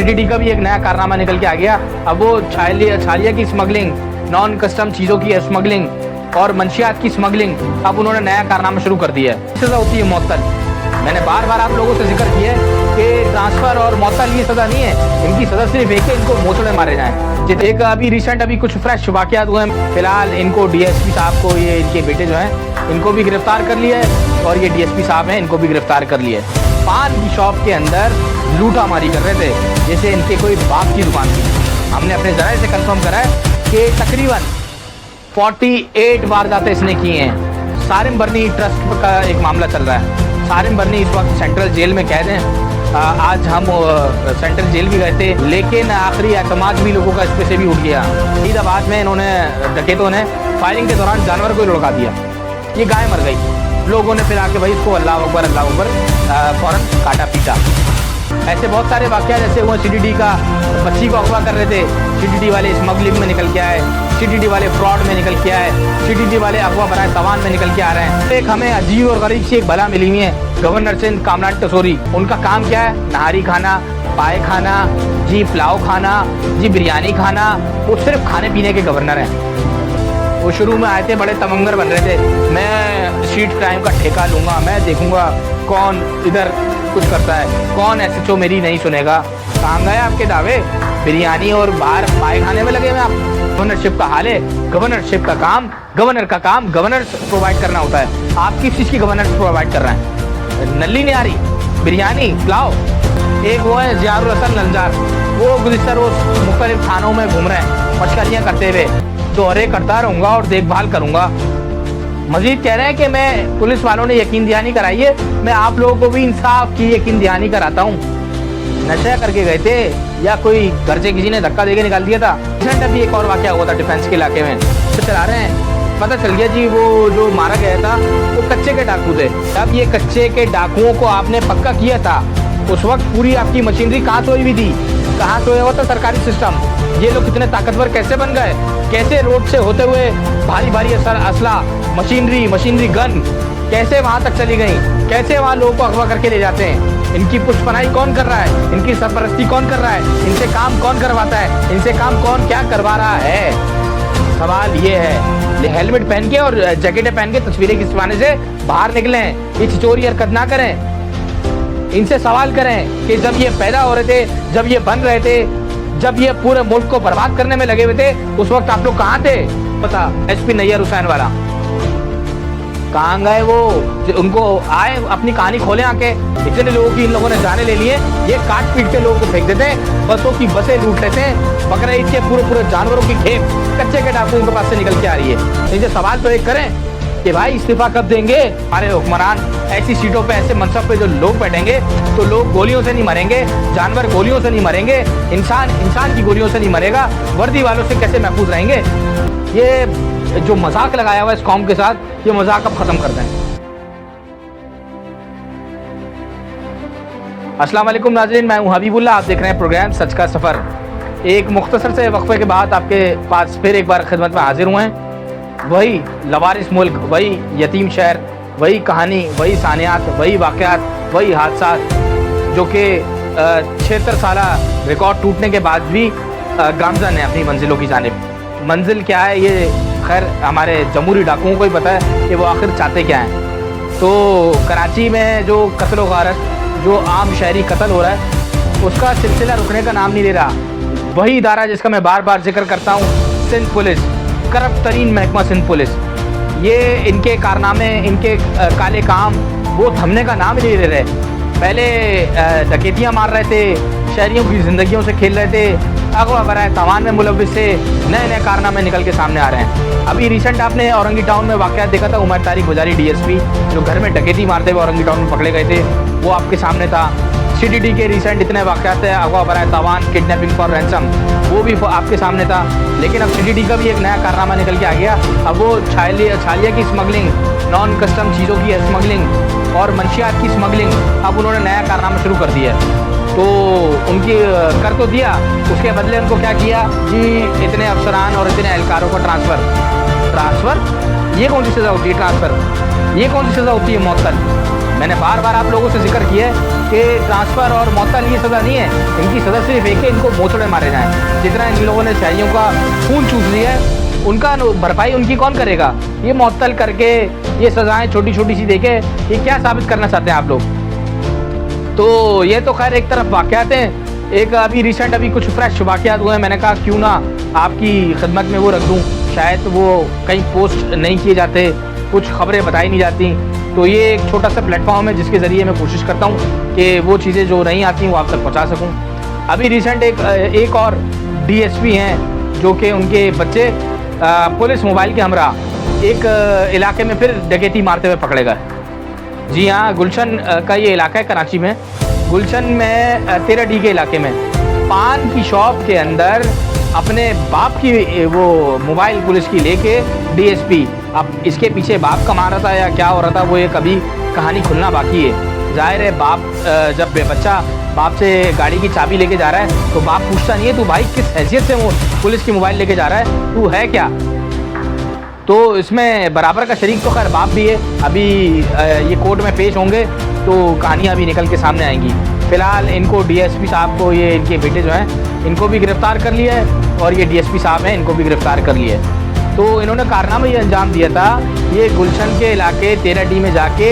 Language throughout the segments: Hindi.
सीडीडी का भी एक नया कारनामा निकल के आ गया। अब वो छालिया की स्मगलिंग, नॉन कस्टम चीज़ों की स्मगलिंग और मंशियात की स्मगलिंग अब उन्होंने नया कारनामा शुरू कर दिया है। सज़ा होती है मौतल। मैंने बार बार आप लोगों से जिक्र किया है कि ट्रांसफ़र और मौतल ये सज़ा नहीं है, इनकी सज़ा सिर्फ एक है, इनको मोचड़े मारे जाएँ। एक अभी कुछ फ्रेश वाक़यात हुए हैं। फिलहाल इनको डीएसपी साहब को, ये इनके बेटे जो हैं, इनको भी गिरफ्तार कर लिया है और ये डीएसपी साहब हैं, इनको भी गिरफ्तार कर लिया है। पान की शॉप के अंदर लूटामारी कर रहे थे जैसे इनके कोई बाप की दुकान थी। हमने अपने ज़राए से कंफर्म करा है कि तकरीबन 48 वारदातें इसने की हैं। सारिम बर्नी ट्रस्ट का एक मामला चल रहा है। सारिम बर्नी इस वक्त सेंट्रल जेल में कैद हैं। आज हम सेंट्रल जेल भी गए थे, लेकिन आखिरी एतमाद भी लोगों का इस पे से भी उठ गया। फरीदाबाद में इन्होंने डकैतों ने फायरिंग के दौरान जानवर को लुढ़का दिया, ये गाय मर गई। लोगों ने फिर आके भाई इसको अल्लाह अकबर फ़ौरन काटा पीटा। ऐसे बहुत सारे वाक़यात ऐसे हुए। सीडीडी का बच्ची को अगवा कर रहे थे, सीडीडी वाले स्मगलिंग में निकल के आए, सीडीडी वाले फ्रॉड में निकल के आए, सीडीडी वाले अगवा बनाए तवान में निकल के आ रहे हैं। एक हमें अजीब और गरीब सी एक बला मिली हुई है, गवर्नर सिंध कामरान टसोरी। उनका काम क्या है? नहारी खाना, पाए खाना, जी पुलाव खाना, जी बिरयानी खाना। वो सिर्फ खाने पीने के गवर्नर हैं। वो शुरू में आए थे, बड़े तमंगर बन रहे थे, मैं स्ट्रीट क्राइम का ठेका लूँगा, मैं देखूँगा कौन इधर कुछ करता है, कौन एसएचओ मेरी नहीं सुनेगा। कहाँ गए आपके दावे? बिरयानी और बाहर पाए खाने में लगे हुए आप। गवर्नरशिप का हाल है। गवर्नरशिप का काम, गवर्नर का काम गवर्नर प्रोवाइड करना होता है। आप किस चीज़ की गवर्नर प्रोवाइड कर रहे हैं? नली नहीं आ रही, बिरयानी पुलाव। एक वो है ज़ियारुल हसन लंजार, वो गुज़िश्ता रोज़ मुख्तलिफ थानों में घूम रहे हैं मशकरियाँ करते हुए। दोहरे करता रहूँगा और देखभाल करूँगा। मजीद कह रहे हैं कि मैं, पुलिस वालों ने यकीन दहानी कराई है, मैं आप लोगों को भी इंसाफ की यकीन दहानी कराता हूँ। नशा करके गए थे या कोई घर से किसी ने धक्का देके निकाल दिया था? रिसेंट अभी एक और वाक़या हुआ था डिफेंस के इलाके में, तो चला रहे हैं, पता चल गया जी वो जो मारा गया था वो कच्चे के डाकू थे। अब ये कच्चे के डाकुओं को आपने पक्का किया था, उस वक्त पूरी आपकी मशीनरी कहाँ सोई हुई थी? कहाँ सोया हुआ था सरकारी सिस्टम? ये लोग कितने ताकतवर कैसे बन गए? कैसे रोड से होते हुए भारी भारी असला, मशीनरी गन कैसे वहाँ तक चली गई? कैसे वहाँ लोगों को अगवा करके ले जाते हैं? इनकी पुष्पनाई कौन कर रहा है? इनकी सरपरस्ती कौन कर रहा है? इनसे काम कौन करवाता है? इनसे काम कौन क्या करवा रहा है? सवाल ये है। हेलमेट पहन के और जैकेटें पहन के तस्वीरें खिंचवाने से बाहर निकलें, ये छिचोरी हरकत ना करें। इनसे सवाल करें कि जब ये पैदा हो रहे थे, जब ये बन रहे थे, जब ये पूरे मुल्क को बर्बाद करने में लगे हुए थे, उस वक्त आप लोग कहाँ थे? पता एसपी नैयर हुसैन वाला कहाँ गए? वो उनको आए, अपनी कहानी खोले आके। इतने लोगों की इन लोगों ने जाने ले लिए, ये काट पीट के लोगों को फेंक देते हैं, बसों की बसें लूट लेते हैं, बकरा ईद के पूरे जानवरों की खेप कच्चे के डाकुओं के पास से निकल के आ रही है। इनसे सवाल तो एक करें कि भाई इस्तीफा कब देंगे हमारे हुक्मरान? ऐसी सीटों पे, ऐसे मनसब पे जो लोग बैठेंगे तो लोग गोलियों से नहीं मरेंगे, जानवर गोलियों से नहीं मरेंगे, इंसान की गोलियों से नहीं मरेगा। वर्दी वालों से कैसे महफूज रहेंगे? ये जो मजाक लगाया हुआ है इस कौम के साथ, ये मजाक अब खत्म कर दें। अस्सलाम वालेकुम नाज़रीन, मैं हूं हबीबुल्लाह, आप देख रहे हैं प्रोग्राम सच का सफ़र। एक मुख्तसर से वक्फे के बाद आपके पास फिर एक बार खिदमत में हाजिर हुए हैं। वही लवारिस मुल्क, वही यतीम शहर, वही कहानी, वही सानियात, वही वाक़यात, वही हादसात जो कि 76 साल रिकॉर्ड टूटने के बाद भी गामज़न है अपनी मंजिलों की जानिब। मंजिल क्या है ये खैर हमारे जमहूरी डाकुओं को ही पता है कि वो आखिर चाहते क्या हैं। तो कराची में जो कत्ल व गारत, जो आम शहरी कत्ल हो रहा है, उसका सिलसिला रुकने का नाम नहीं ले रहा। वही इदारा जिसका मैं बार बार जिक्र करता हूँ, सिंध पुलिस, करप्ट तरीन महकमा सिंध पुलिस, ये इनके कारनामे, इनके काले काम वो थमने का नाम ही नहीं ले रहे। पहले डकैतियाँ मार रहे थे, शहरियों की ज़िंदगियों से खेल रहे थे, अगवा बराए तवान में मुलव्विस से नए नए कारनामे निकल के सामने आ रहे हैं। अभी रिसेंट आपने औरंगी टाउन में वाक़या देखा था, उमर तारिक गुजारी डीएसपी जो घर में डकैती मारते हुए औरंगी टाउन में पकड़े गए थे, वो आपके सामने था। सीडीडी के रिसेंट इतने वाक़यात है, अगवा बराए तवान, किडनैपिंग फॉर रैंसम, वो भी आपके सामने था। लेकिन अब सीडीडी का भी एक नया कारनामा निकल के आ गया। अब वो छालिया की स्मगलिंग, नॉन कस्टम चीज़ों की स्मगलिंग और मंशियात की स्मगलिंग अब उन्होंने नया कारनामा शुरू कर दिया है। तो उनकी कर तो दिया, उसके बदले उनको क्या किया जी? इतने अफसरान और इतने एहलकारों को ट्रांसफ़र। ये कौन सी सज़ा होती है ट्रांसफ़र? ये कौन सी सज़ा होती है मौतल? मैंने बार बार आप लोगों से जिक्र किया है कि ट्रांसफ़र और मौतल ये सज़ा नहीं है, इनकी सज़ा सिर्फ एक है, इनको मोचड़े मारे जाएँ। जितना इन लोगों ने शहरियों का खून चूस लिया है, उनका भरपाई उनकी कौन करेगा? ये मौतल करके ये सज़ाएँ छोटी छोटी सी देके ये क्या साबित करना चाहते हैं आप लोग? तो ये तो खैर एक तरफ वाक़यात हैं। एक अभी रिसेंट अभी कुछ फ्रेश वाक़यात हुए हैं, मैंने कहा क्यों ना आपकी खिदमत में वो रख दूँ, शायद वो कहीं पोस्ट नहीं किए जाते, कुछ खबरें बताई नहीं जाती। तो ये एक छोटा सा प्लेटफॉर्म है जिसके ज़रिए मैं कोशिश करता हूँ कि वो चीज़ें जो नहीं आती वो आप तक पहुँचा सकूँ। अभी रिसेंट एक और डीएसपी हैं जो कि उनके बच्चे पुलिस मोबाइल के हमरा एक इलाके में फिर डकैती मारते हुए पकड़े गए। जी हाँ, गुलशन का ये इलाका है कराची में। गुलशन में 13D के इलाके में पान की शॉप के अंदर अपने बाप की वो मोबाइल पुलिस की लेके डीएसपी, अब इसके पीछे बाप कमा रहा था या क्या हो रहा था वो एक अभी कहानी खुलना बाकी है। जाहिर है बाप जब बच्चा बाप से गाड़ी की चाबी लेके जा रहा है तो बाप पूछता नहीं है तू भाई किस हैसियत से वो पुलिस की मोबाइल लेके जा रहा है, तू है क्या? तो इसमें बराबर का शरीक तो खैर बाप भी है। अभी ये कोर्ट में पेश होंगे तो कहानियाँ भी निकल के सामने आएंगी। फ़िलहाल इनको डीएसपी साहब को, ये इनके बेटे जो हैं इनको भी गिरफ़्तार कर लिया है और ये डीएसपी साहब हैं इनको भी गिरफ़्तार कर लिया है। तो इन्होंने कारनामा ये अंजाम दिया था, ये गुलशन के इलाके 13D में जाके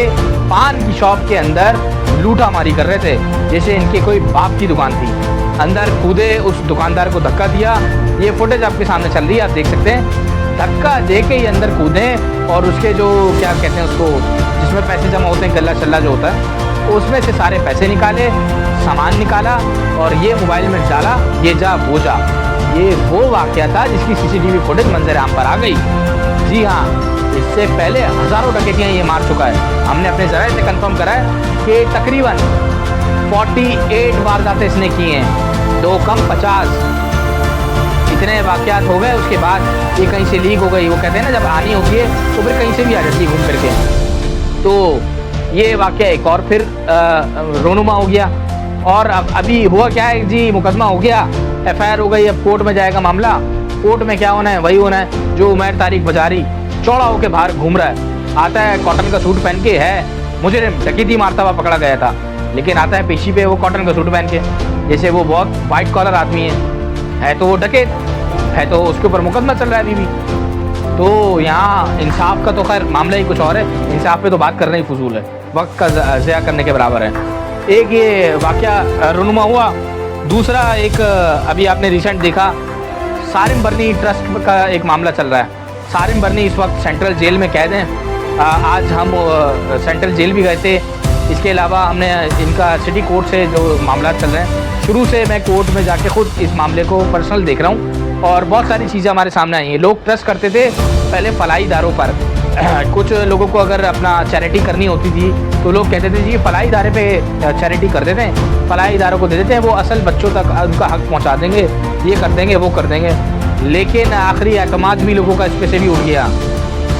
पान की शॉप के अंदर लूटामारी कर रहे थे, जैसे इनके कोई बाप की दुकान थी। अंदर कूदे, उस दुकानदार को धक्का दिया। ये फुटेज आपके सामने चल रही है, आप देख सकते हैं। धक्का दे के ये अंदर कूदे और उसके जो क्या कहते हैं उसको, जिसमें पैसे जमा होते हैं, गल्ला चल्ला जो होता है, उसमें से सारे पैसे निकाले, सामान निकाला और ये मोबाइल में डाला, ये जा वो जा। ये वो वाक़या था जिसकी CCTV फुटेज मंजर आम पर आ गई। जी हाँ, इससे पहले हज़ारों डकैतियाँ ये मार चुका है। हमने अपने ज़राए से कंफर्म करा है कि तकरीबन 48 वारदातें इसने की हैं, 2 कम 50। इतने वाक़यात हो गए, उसके बाद ये कहीं से लीक हो गई। वो कहते हैं ना जब आनी होती है तो फिर कहीं से भी आ जाती है घूम फिर के। तो ये वाक़या एक और फिर रोनुमा हो गया। और अब अभी हुआ क्या है जी, मुकदमा हो गया, FIR हो गई, अब कोर्ट में जाएगा मामला। कोर्ट में क्या होना है वही होना है जो उमैर तारिक बाजारी चौड़ा होकर बाहर घूम रहा है। आता है कॉटन का सूट पहन के, है मुझे डकैती मारता हुआ पकड़ा गया था, लेकिन आता है पेशी पे वो कॉटन का सूट पहन के, जैसे वो बहुत वाइट कॉलर आदमी है तो वो डकैत है, तो उसके ऊपर मुकदमा चल रहा है अभी भी। तो यहाँ इंसाफ का तो खैर मामला ही कुछ और है, इंसाफ पे तो बात करना ही फजूल है, वक्त का ज़िया करने के बराबर है। एक ये वाक़या रुनुमा हुआ, दूसरा एक अभी आपने रिसेंट देखा सारिम बर्नी ट्रस्ट का एक मामला चल रहा है। सारिम बर्नी इस वक्त सेंट्रल जेल में कैद हैं। आज हम सेंट्रल जेल भी गए थे। इसके अलावा हमने इनका सिटी कोर्ट से जो मामला चल रहे हैं, शुरू से मैं कोर्ट में जाके खुद इस मामले को पर्सनल देख रहा हूँ और बहुत सारी चीज़ें हमारे सामने आई हैं। लोग ट्रस्ट करते थे पहले फलाई इदारों पर। कुछ लोगों को अगर अपना चैरिटी करनी होती थी तो लोग कहते थे जी फलाई इदारे पे चैरिटी कर देते हैं, फलाई इदारों को दे देते हैं, वो असल बच्चों तक उनका हक पहुँचा देंगे, ये कर देंगे वो कर देंगे। लेकिन आखिरी एतमाद भी लोगों का इस पे से भी उठ गया।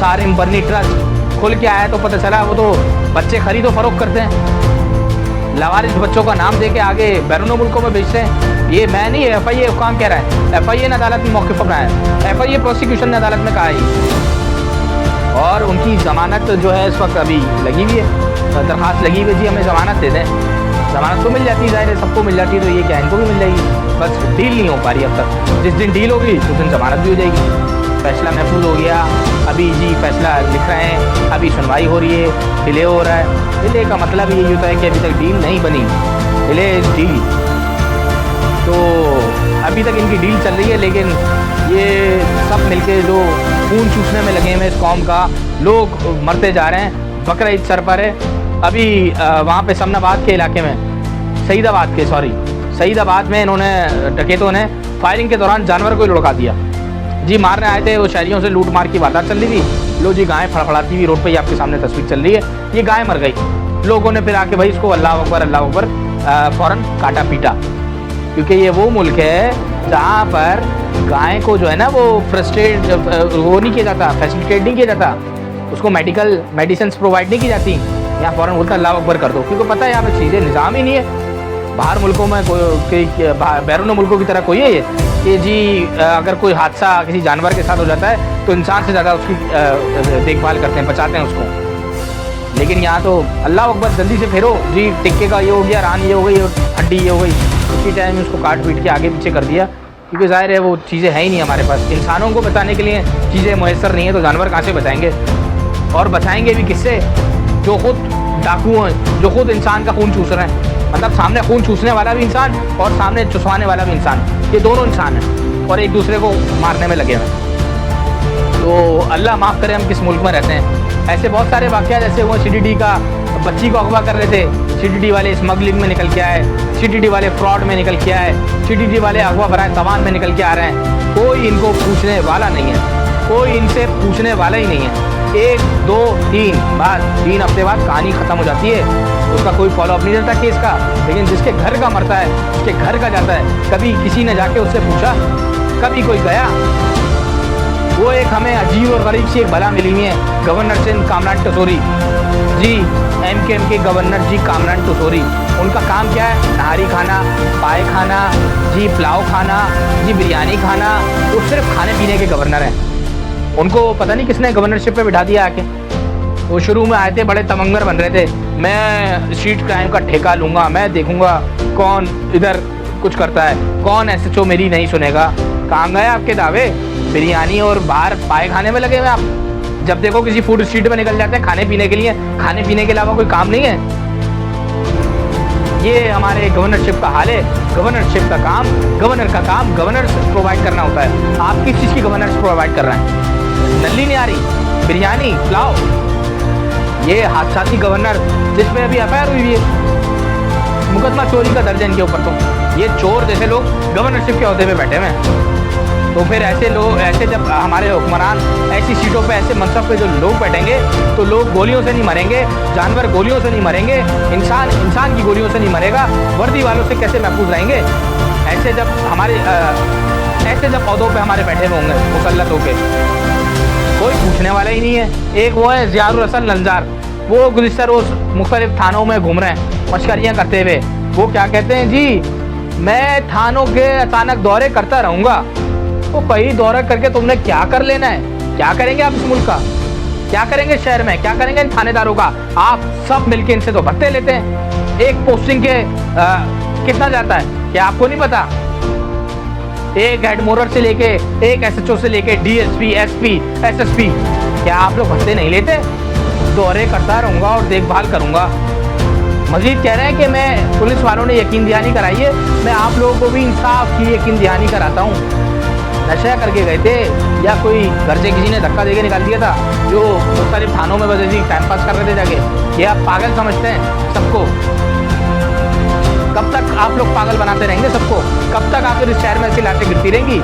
सारिम बर्नी ट्रस्ट खुल के आया तो पता चला वो तो बच्चे खरीदो फरोख्त करते हैं, लावारिस बच्चों का नाम दे के आगे बैरून मुल्कों में बेचते हैं। ये मैं नहीं, FIA हुकाम कह रहा है, FIA ने अदालत में मौक़िफ़ अपनाया है, FIA प्रोसिक्यूशन ने अदालत में कहा है। और उनकी ज़मानत जो है इस वक्त अभी लगी हुई है, दरख्वास्त लगी हुई है जी हमें ज़मानत दे दें। ज़मानत तो मिल जाती है, ज़ाहिर है सबको मिल जाती है, तो ये क्या इनको भी मिल जाएगी, बस डील नहीं हो पा रही अब तक। जिस दिन डील होगी उस दिन ज़मानत भी हो जाएगी। फैसला महफूज हो गया, अभी जी फैसला लिख रहे हैं, अभी सुनवाई हो रही है, डिले हो रहा है। डिले का मतलब यही होता है कि अभी तक डील नहीं बनी, डिले इज डील। तो अभी तक इनकी डील चल रही है, लेकिन ये सब मिलके जो खून चूसने में लगे हैं इस कौम का, लोग मरते जा रहे हैं। बकरा ईद सर पर है। अभी वहाँ पे समनाबाद के इलाके में, सईदाबाद में इन्होंने डकैतों ने फायरिंग के दौरान जानवर को लुढ़का दिया जी। मारने आए थे, वो शहरियों से लूट मार की वारदात चल रही थी। लो जी गाय फड़फड़ाती हुई रोड पे, आपके सामने तस्वीर चल रही है, ये गाय मर गई। लोगों ने फिर आके भाई इसको अल्लाह अकबर फ़ौरन काटा पीटा, क्योंकि ये वो मुल्क है जहाँ पर गाय को जो है ना वो वो नहीं किया जाता, फैसिलिटेट नहीं किया जाता, उसको मेडिसिन प्रोवाइड नहीं की जाती। यहाँ फ़ौरन बोलता अल्लाह अकबर कर दो, क्योंकि पता है यहाँ पे चीज़ें निज़ाम ही नहीं है। बाहर मुल्कों में बैरून मुल्कों की तरह कोई है ये कि जी अगर कोई हादसा किसी जानवर के साथ हो जाता है तो इंसान से ज़्यादा उसकी देखभाल करते हैं, बचाते हैं उसको। लेकिन यहाँ तो अल्लाह अकबर जल्दी से फेरो जी, टिक्के का ये हो गया, रान ये हो गई और हड्डी ये हो गई, उसी टाइम उसको काट पीट के आगे पीछे कर दिया, क्योंकि ज़ाहिर है वो चीज़ें हैं ही नहीं हमारे पास। इंसानों को बचाने के लिए चीज़ें मैसर नहीं है तो जानवर कहाँ से बचाएंगे, और बचाएंगे भी किससे, जो खुद डाकू हैं, जो खुद इंसान का खून चूस रहे हैं। मतलब सामने खून चूसने वाला भी इंसान और सामने चुसवाने वाला भी इंसान, ये दोनों इंसान हैं और एक दूसरे को मारने में लगे हुए। तो अल्लाह माफ़ करे हम किस मुल्क में रहते हैं। ऐसे बहुत सारे वाक़या जैसे वो CDD का बच्ची को अगवा कर रहे थे, CDD वाले स्मगलिंग में निकल के आए, CDD वाले फ्रॉड में निकल के आए, CDD वाले अगवा बराए तवान में निकल के आ रहे हैं। कोई इनको पूछने वाला नहीं है, कोई इनसे पूछने वाला ही नहीं है। 1 2 3 बाद 3 हफ्ते बाद कहानी ख़त्म हो जाती है, उसका कोई फॉलोअप नहीं रहता केस का। लेकिन जिसके घर का मरता है, उसके घर का जाता है, कभी किसी ने जाके उससे पूछा, कभी कोई गया। वो एक हमें अजीब और गरीब सी एक बला मिली हुई है, गवर्नर सिंह कामरान टसोरी जी, MKM के गवर्नर जी कामरान टसोरी। उनका काम क्या है, नहारी खाना, पाए खाना जी, पुलाव खाना जी, बिरयानी खाना। वो सिर्फ खाने पीने के गवर्नर हैं। उनको पता नहीं किसने गवर्नरशिप पे बिठा दिया आके। वो शुरू में आए थे, बड़े तमंगर बन रहे थे, मैं स्ट्रीट क्राइम का ठेका लूँगा, मैं देखूँगा कौन इधर कुछ करता है, कौन SHO मेरी नहीं सुनेगा। कहाँ गए आपके दावे, बिरयानी और बाहर पाए खाने में लगे हुए आप। जब देखो किसी फूड स्ट्रीट में निकल जाते हैं खाने पीने के लिए, खाने पीने के अलावा कोई काम नहीं है। ये हमारे गवर्नरशिप का हाल है। गवर्नरशिप का काम, गवर्नर का काम गवर्नर प्रोवाइड करना होता है। आप किस चीज़ की गवर्नर प्रोवाइड कर रहे हैं, नली नहीं आ रही, बिरयानी पुलाव। ये हादसाती गवर्नर जिसमें अभी FIR हुई है, मुकदमा चोरी का दर्ज है इनके ऊपर। तो ये चोर जैसे लोग गवर्नरशिप के ओहदे पे बैठे हुए हैं। तो फिर ऐसे लोग, ऐसे जब हमारे हुक्मरान ऐसी सीटों पे, ऐसे मनसब पे जो लोग बैठेंगे, तो लोग गोलियों से नहीं मरेंगे, जानवर गोलियों से नहीं मरेंगे, इंसान की गोलियों से नहीं मरेगा, वर्दी वालों से कैसे महफूज रहेंगे। ऐसे जब हमारे ऐसे जब पौधों पे हमारे बैठे हुए होंगे मुसल्लत होके, कोई पूछने वाला ही नहीं है। एक वो है ज़ियाउर हसन लंजार, वो गुज़िश्ता रोज़ मुख्तलिफ थानों में घूम रहे हैं मशकरियाँ करते हुए। वो क्या कहते हैं जी, मैं थानों के अचानक दौरे करता रहूँगा। तो कई दौरा करके तुमने क्या कर लेना है, क्या करेंगे आप इस मुल्क का, क्या करेंगे शहर में, क्या करेंगे इन थानेदारों का। आप सब मिलके इनसे तो भत्ते लेते हैं। एक पोस्टिंग के कितना जाता है क्या आपको नहीं पता। एक हेड मोरर से लेके, एक SHO से लेके DSP, SP, SSP, क्या आप लोग भत्ते नहीं लेते। दौरे करता रहूँगा और देखभाल करूँगा। मजीद कह रहे हैं कि मैं, पुलिस वालों ने यकीन दहानी कराई है, मैं आप लोगों को भी इंसाफ की यकीन दहानी कराता हूँ। नशा करके गए थे या कोई घर से किसी ने धक्का देके निकाल दिया था, जो मुख्तलिफ थानों में बस ऐसी टाइम पास कर रहे थे जाके। ये आप पागल समझते हैं सबको। कब तक आप लोग पागल बनाते रहेंगे सबको, कब तक आखिर इस शहर में ऐसी लाशें गिरती रहेंगी।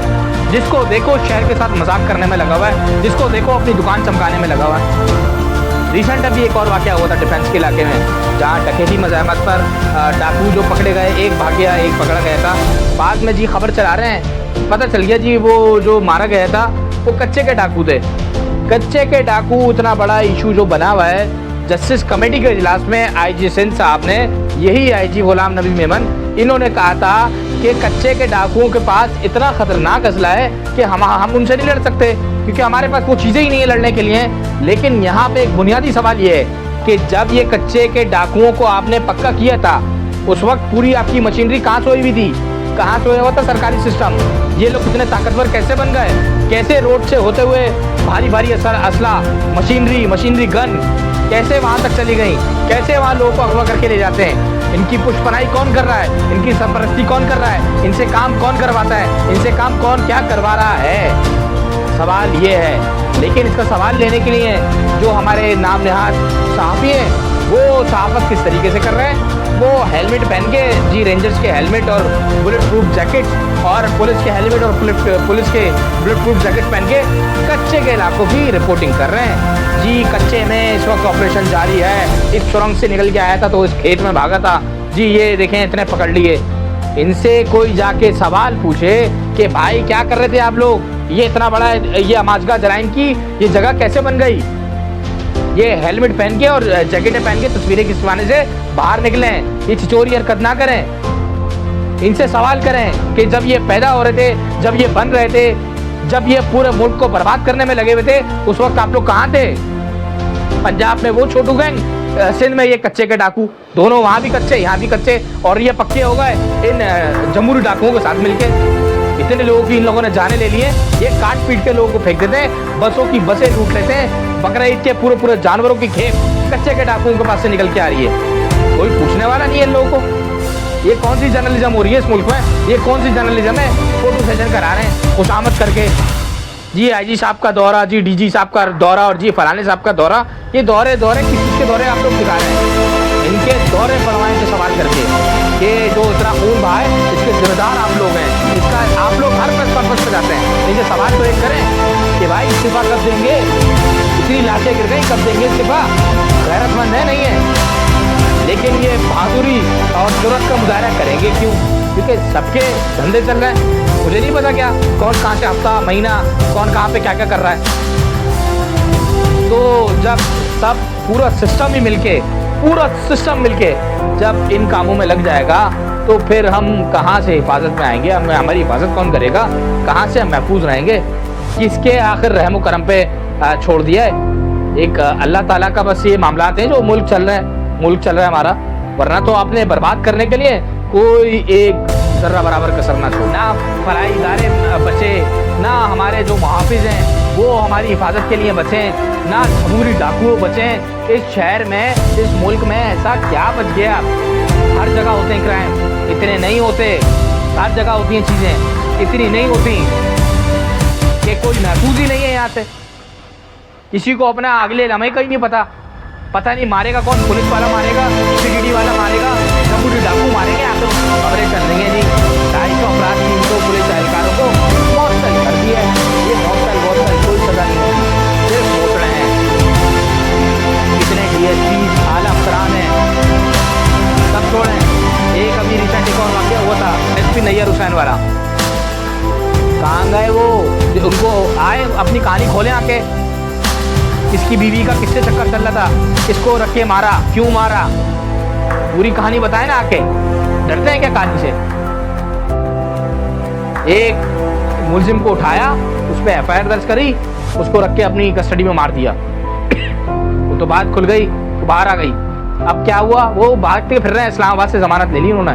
जिसको देखो शहर के साथ मजाक करने में लगा हुआ है, जिसको देखो अपनी दुकान चमकाने में लगा हुआ है। रिसेंट अभी एक और वाक़या हुआ था डिफेंस के इलाके में, जहाँ डकैती मज़ाहमत पर डाकू जो पकड़े गए, एक भाग गया, एक पकड़ा गया था। बाद में जी खबर चला रहे हैं, पता चल गया जी वो जो मारा गया था वो कच्चे के डाकू थे। कच्चे के डाकू इतना बड़ा इशू जो बना हुआ है, जस्टिस कमेटी के इजलास में IG सिंध साहब ने, यही IG गुलाम नबी मेमन, इन्होंने कहा था कि कच्चे के डाकुओं के पास इतना ख़तरनाक असला है कि हम उनसे नहीं लड़ सकते, क्योंकि हमारे पास वो चीज़ें ही नहीं है लड़ने के लिए। लेकिन यहाँ पे एक बुनियादी सवाल ये है कि जब ये कच्चे के डाकुओं को आपने पक्का किया था, उस वक्त पूरी आपकी मशीनरी कहाँ सोई हुई थी, कहाँ सोया हुआ था सरकारी सिस्टम। ये लोग इतने ताकतवर कैसे बन गए, कैसे रोड से होते हुए भारी भारी असला, मशीनरी गन कैसे वहाँ तक चली गई, कैसे वहाँ लोगों को अगवा करके ले जाते हैं। इनकी पुष्पनाई कौन कर रहा है, इनकी सरपरस्ती कौन कर रहा है, इनसे काम कौन करवाता है, इनसे काम कौन क्या करवा रहा है, सवाल ये है। लेकिन इसका सवाल लेने के लिए जो हमारे नाम नहाद सहाफ़ी हैं, वो सहाफ़त किस तरीके से कर रहे हैं। वो हेलमेट पहन के जी, रेंजर्स के हेलमेट और बुलेट प्रूफ जैकेट, और पुलिस के हेलमेट और पुलिस के बुलेट प्रूफ जैकेट पहन के कच्चे के इलाकों की रिपोर्टिंग कर रहे हैं जी। कच्चे में इस वक्त ऑपरेशन जारी है, इस सुरंग से निकल के आया था तो इस खेत में भागा था जी, ये देखें इतने पकड़ लिए। इनसे कोई जाके सवाल पूछे कि भाई क्या कर रहे थे आप लोग, ये इतना बड़ा ये अमाजगा जराइम की ये जगह कैसे बन गई। ये हेलमेट पहन के और जैकेटें पहन के तस्वीरें खिंचवाने से बाहर निकले हैं, ये छिचोरी हरकत ना करें। इनसे सवाल करें कि जब ये पैदा हो रहे थे, जब ये बन रहे थे, जब ये पूरे मुल्क को बर्बाद करने में लगे हुए थे, उस वक्त आप लोग कहाँ थे। पंजाब में वो छोटू गैंग सिंध में ये कच्चे के डाकू, दोनों वहाँ भी कच्चे यहाँ भी कच्चे, और ये पक्के हो गए इन जमहूरी डाकुओं के साथ मिलके। इतने लोगों की इन लोगों ने जाने ले लिए, ये काट पीट के लोगों को फेंक देते हैं, बसों की बसें लूट लेते हैं, बकरा ईद के पूरे पूरे जानवरों की खेप कच्चे के डाकुओं के पास से निकल के आ रही है। कोई पूछने वाला नहीं है इन लोगों को। ये कौन सी जर्नलिज्म हो रही है इस मुल्क में? ये कौन सी जर्नलिज्म है? फोटो सेशन करा रहे हैं खुशामद करके, जी आईजी साहब का दौरा, जी डीजी साहब का दौरा, और जी फलाने साहब का दौरा। ये दौरे किस चीज़ के दौरे आप लोग दिखा रहे हैं? इनके दौरे पड़वाएं के सवाल करके कि जो इतना खून बहा है इसके जिम्मेदार आप लोग हैं। इसका आप लोग हर प्रेस कॉन्फ्रेंस पे जाते हैं, इनके सवाल तो एक करें कि भाई इस्तीफा कब देंगे? इतनी लाशें गिर गई, कब देंगे इस्तीफा? गैरतमंद है नहीं है, लेकिन ये बहादुरी और जुर्रत का मुजाहरा करेंगे क्यों? क्योंकि सबके धंधे चल रहे हैं। मुझे नहीं पता क्या कौन कहाँ से हफ्ता महीना कौन कहाँ पे क्या क्या कर रहा है। तो जब सब पूरा सिस्टम मिलके जब इन कामों में लग जाएगा तो फिर हम कहाँ से हिफाजत में आएंगे? हमारी हिफाजत कौन करेगा? कहाँ से हम महफूज रहेंगे? किसके आखिर रहम करम पे छोड़ दिया है? एक अल्लाह ताला का बस ये मामलात हैं जो मुल्क चल रहा है हमारा, वरना तो आपने बर्बाद करने के लिए कोई एक जर्रा बराबर कसर ना छोड़। ना फलाई इदारे बचे, ना हमारे जो मुहाफिज हैं वो हमारी हिफाजत के लिए बचे, ना जमहूरी डाकू बचे। इस शहर में, इस मुल्क में ऐसा क्या बच गया? हर जगह होते हैं क्राइम, इतने नहीं होते। हर जगह होती हैं चीज़ें, इतनी नहीं होती कि कोई महफूज ही नहीं है यहाँ से। किसी को अपना अगले लम्हे का ही नहीं पता नहीं मारेगा कौन, पुलिस वाला मारेगा, सीडीडी वाला मारेगा, जमहूरी डाकू मारेंगे। आप तो खबरें चल रही हैं जी 250 अपराध 300 पुलिस एहलकारों को मौतल कर दिया है। ये मौतल कोई सजा नहीं होती, सिर्फ मोच रहे हैं। कितने DSP आला अफसरान हैं, सब छोड़ें। एक अभी रिसेंट एक और वाक़या हुआ था SP नैयर हुसैन वाला, कहाँ गए वो? उनको आए अपनी कहानी खोलें आके। इसकी बीवी का किससे चक्कर चल रहा था, किसको रख के मारा, क्यों मारा, पूरी कहानी बताए ना आके। डरते हैं क्या कहानी से? एक मुलजिम को उठाया, उस पर FIR दर्ज करी, उसको रख के अपनी कस्टडी में मार दिया। वो तो बात खुल गई, तो बाहर आ गई। अब क्या हुआ? वो भागते फिर रहे हैं, इस्लामाबाद से जमानत ले ली उन्होंने।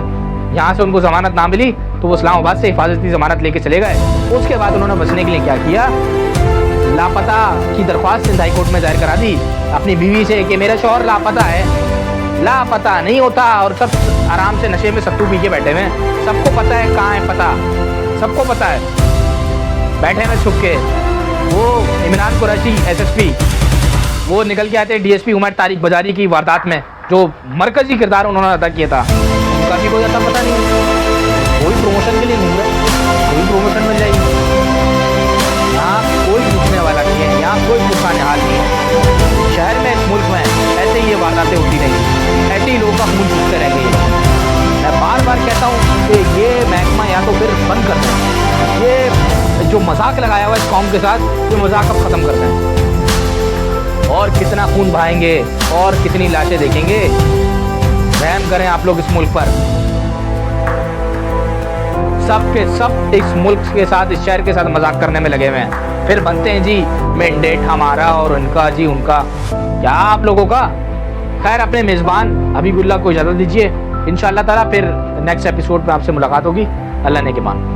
यहाँ से उनको जमानत ना मिली तो वो इस्लामाबाद से हिफाजती जमानत लेके चले गए। उसके बाद उन्होंने बचने के लिए क्या किया? लापता की दरख्वास्त सिंध हाई कोर्ट में दायर करा दी अपनी बीवी से कि मेरा शौहर लापता है। लापता नहीं होता, और सब आराम से नशे में सत्तू पी के बैठे हुए हैं। सबको पता है कहाँ है पता, सबको पता है, बैठे में छुप के। वो इमरान कुरैशी SSP वो निकल के आते DSP उमर तारिक बाजारी की वारदात में जो मरकजी किरदार उन्होंने अदा किया था, उनका भी कोई अता पता नहीं। कोई प्रमोशन के लिए घूम रहे, कोई प्रमोशन मिल जाएगी। यहाँ कोई पूछने वाला नहीं है, यहाँ कोई पुराने हाल नहीं है। शहर में, इस मुल्क में ऐसे ही ये वारदातें होती रहेंगी, ऐसे ही लोगों का खून चूसते रहेंगे। मैं बार बार कहता हूँ कि ये महकमा या तो फिर बंद कर दें, ये जो मजाक लगाया हुआ है इस कौम के साथ, ये मजाक अब ख़त्म कर दें। और कितना खून बहाएंगे और कितनी लाशें देखेंगे? रहम करें आप लोग इस मुल्क पर। सब के सब इस मुल्क के साथ, इस शहर के साथ मजाक करने में लगे हुए हैं। फिर बनते हैं जी मैंडेट हमारा और उनका, जी उनका क्या आप लोगों का। खैर, अपने मेज़बान हबीबुल्लाह को इजाज़त दीजिए। इंशाअल्लाह ताला फिर नेक्स्ट एपिसोड में आपसे मुलाकात होगी। अल्लाह ने के मान।